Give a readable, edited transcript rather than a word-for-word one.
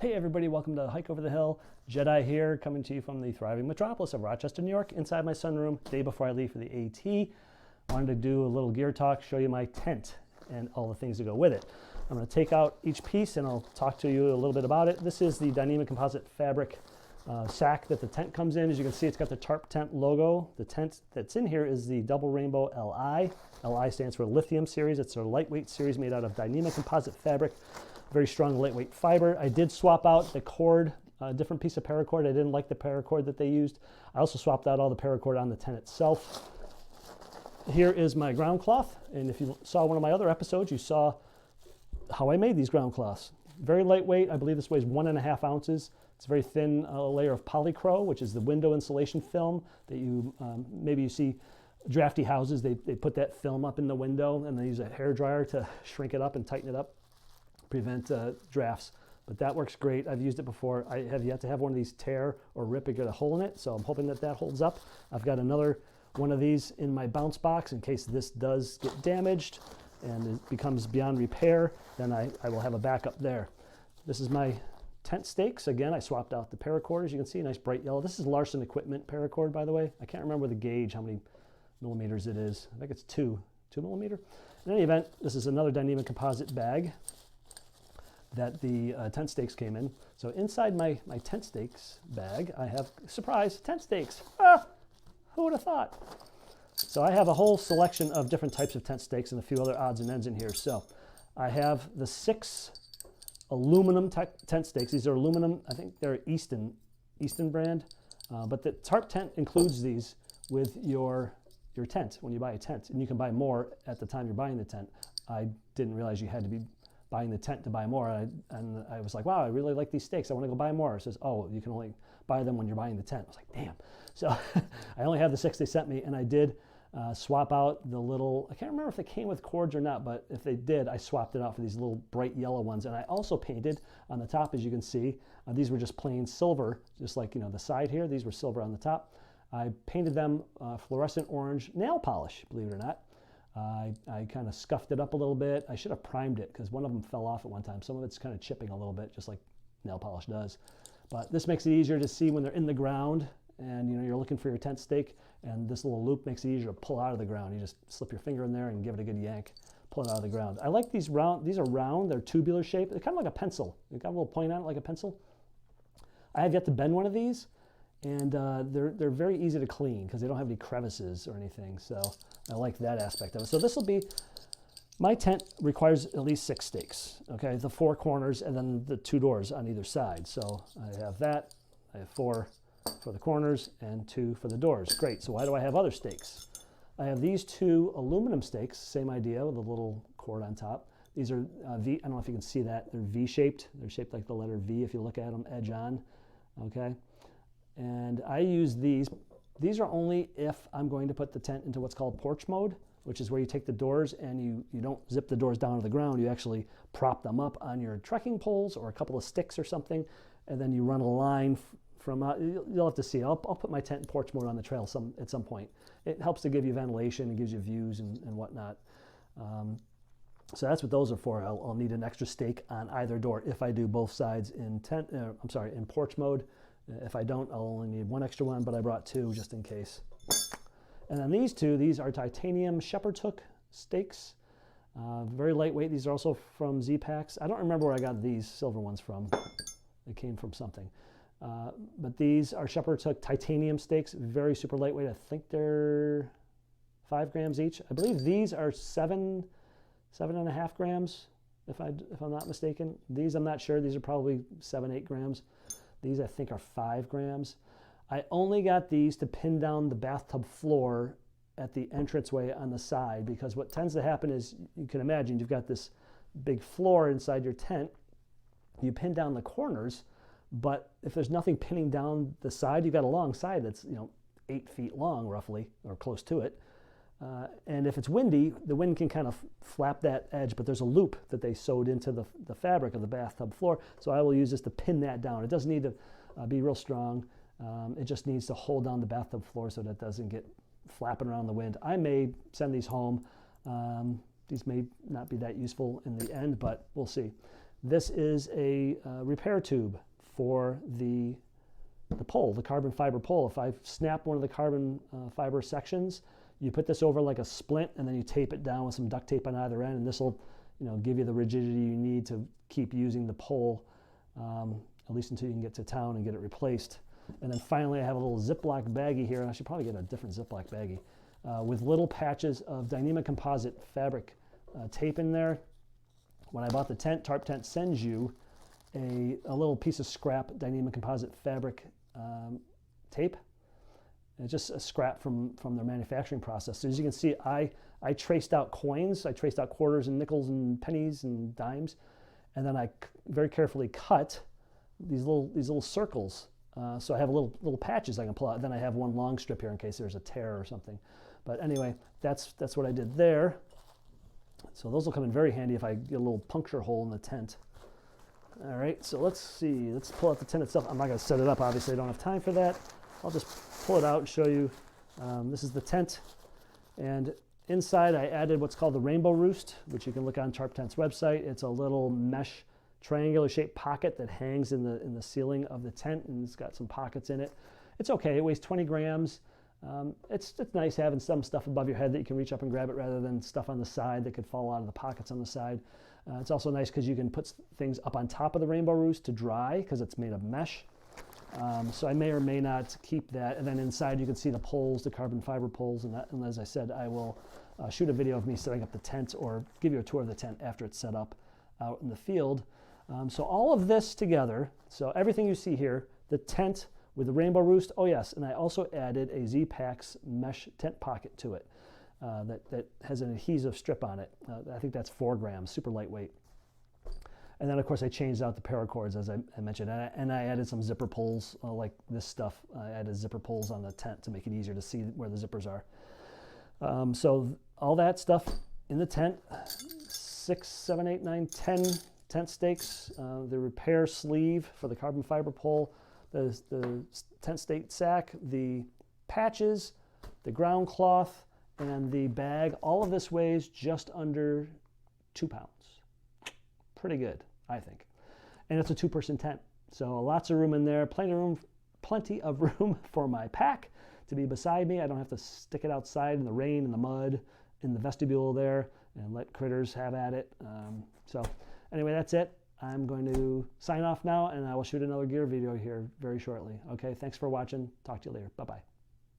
Hey everybody, welcome to Hike Over the Hill. Jedi here, coming to you from the thriving metropolis of Rochester, New York, inside my sunroom, day before I leave for the AT. Wanted to do a little gear talk, show you my tent and all the things that go with it. I'm going to take out each piece and I'll talk to you a little bit about it. This is the dynamic composite fabric sack that the tent comes in. As you can see, it's got the Tarptent logo. The tent that's in here is the Double Rainbow Li. Li stands for lithium series. It's a lightweight series made out of dynamic composite fabric. Very strong lightweight fiber. I did swap out the cord, a different piece of paracord. I didn't like the paracord that they used. I also swapped out all the paracord on the tent itself. Here is my ground cloth, and if you saw one of my other episodes, you saw how I made these ground cloths. Very lightweight. I believe this weighs 1.5 ounces. It's a very thin layer of polycro, which is the window insulation film that you maybe you see drafty houses. They put that film up in the window and they use a hairdryer to shrink it up and tighten it up, prevent drafts. But that works great. I've used it before. I have yet to have one of these tear or rip and get a hole in it, so I'm hoping that that holds up. I've got another one of these in my bounce box in case this does get damaged and it becomes beyond repair, then I will have a backup there. This is my tent stakes. Again, I swapped out the paracord. As you can see, nice bright yellow. This is Larson Equipment paracord, by the way. I can't remember the gauge, how many millimeters it is. I think it's 2 millimeter. In any event, this is another dynamic composite bag that the tent stakes came in. So inside my tent stakes bag, I have, surprise, tent stakes. Ah, who would have thought? So I have a whole selection of different types of tent stakes and a few other odds and ends in here. So I have the 6 aluminum tent stakes. These are aluminum. I think they're Easton brand, but the Tarptent includes these with your tent when you buy a tent, and you can buy more at the time you're buying the tent. I didn't realize you had to be buying the tent to buy more, and I was like, wow, I really like these stakes. I want to go buy more. It says, oh, you can only buy them when you're buying the tent. I was like, damn. So I only have the 6 they sent me, and I did swap out the little, I can't remember if they came with cords or not, but if they did, I swapped it out for these little bright yellow ones. And I also painted on the top, as you can see, these were just plain silver, just like, you know, the side here. These were silver on the top. I painted them fluorescent orange nail polish, believe it or not. I kind of scuffed it up a little bit. I should have primed it because one of them fell off at one time. Some of it's kind of chipping a little bit, just like nail polish does. But this makes it easier to see when they're in the ground and, you know, you're looking for your tent stake, and this little loop makes it easier to pull out of the ground. You just slip your finger in there and give it a good yank, pull it out of the ground. I like these round. These are round. They're tubular shaped. They're kind of like a pencil. They've got a little point on it like a pencil. I have yet to bend one of these, and they're very easy to clean because they don't have any crevices or anything. So I like that aspect of it. So this will be, my tent requires at least 6 stakes, okay? The 4 corners and then the 2 doors on either side. So I have that. I have 4 for the corners and 2 for the doors. Great. So why do I have other stakes? I have these 2 aluminum stakes, same idea with a little cord on top. These are V, I don't know if you can see that. They're V-shaped. They're shaped like the letter V if you look at them, edge on, okay? And I use these. These are only if I'm going to put the tent into what's called porch mode, which is where you take the doors and you don't zip the doors down to the ground. You actually prop them up on your trekking poles or a couple of sticks or something, and then you run a line from, you'll have to see. I'll put my tent in porch mode on the trail at some point. It helps to give you ventilation and gives you views and whatnot. So that's what those are for. I'll need an extra stake on either door if I do both sides in in porch mode. If I don't, I'll only need 1 extra one, but I brought 2 just in case. And then these 2, these are titanium shepherd's hook stakes. Very lightweight. These are also from Z-Packs. I don't remember where I got these silver ones from. They came from something. But these are shepherd's hook titanium stakes, very super lightweight. I think they're 5 grams each. I believe these are 7.5 grams, if I'm not mistaken. These, I'm not sure. These are probably 7-8 grams. These, I think, are 5 grams. I only got these to pin down the bathtub floor at the entranceway on the side, because what tends to happen is, you can imagine, you've got this big floor inside your tent. You pin down the corners, but if there's nothing pinning down the side, you've got a long side that's, you know, 8 feet long roughly, or close to it. And if it's windy, the wind can kind of flap that edge, but there's a loop that they sewed into the fabric of the bathtub floor. So I will use this to pin that down. It doesn't need to be real strong. It just needs to hold down the bathtub floor so that it doesn't get flapping around the wind. I may send these home. These may not be that useful in the end, but we'll see. This is a repair tube for the pole, the carbon fiber pole. If I snap one of the carbon fiber sections, you put this over like a splint, and then you tape it down with some duct tape on either end, and this will, give you the rigidity you need to keep using the pole, at least until you can get to town and get it replaced. And then finally, I have a little Ziploc baggie here, and I should probably get a different Ziploc baggie, with little patches of Dyneema Composite fabric tape in there. When I bought the tent, Tarptent sends you a little piece of scrap Dyneema Composite fabric tape. And it's just a scrap from their manufacturing process. So as you can see, I traced out coins. I traced out quarters and nickels and pennies and dimes, and then I very carefully cut these little circles. So I have little patches I can pull out. Then I have one long strip here in case there's a tear or something. But anyway, that's what I did there. So those will come in very handy if I get a little puncture hole in the tent. All right, so let's see. Let's pull out the tent itself. I'm not going to set it up, obviously. I don't have time for that. I'll just pull it out and show you. This is the tent. And inside, I added what's called the rainbow roost, which you can look on Tarptent's website. It's a little mesh triangular shaped pocket that hangs in the ceiling of the tent, and it's got some pockets in it. It's okay. It weighs 20 grams. It's nice having some stuff above your head that you can reach up and grab it rather than stuff on the side that could fall out of the pockets on the side. It's also nice because you can put things up on top of the rainbow roost to dry because it's made of mesh. So I may or may not keep that. And then inside you can see the poles, the carbon fiber poles. And as I said, I will shoot a video of me setting up the tent or give you a tour of the tent after it's set up out in the field. So all of this together, so everything you see here, the tent with the rainbow roost, oh yes, and I also added a Z-Pax mesh tent pocket to it that has an adhesive strip on it. I think that's 4 grams, super lightweight. And then of course I changed out the paracords as I mentioned, and I added some zipper pulls like this stuff. I added zipper pulls on the tent to make it easier to see where the zippers are. So all that stuff in the tent, 6, 7, 8, 9, 10 tent stakes, the repair sleeve for the carbon fiber pole, the tent stake sack, the patches, the ground cloth, and the bag. All of this weighs just under 2 pounds. Pretty good, I think. And it's a 2-person tent. So lots of room in there, plenty of room for my pack to be beside me. I don't have to stick it outside in the rain and the mud in the vestibule there and let critters have at it. So anyway, that's it. I'm going to sign off now, and I will shoot another gear video here very shortly. Okay, thanks for watching. Talk to you later. Bye-bye.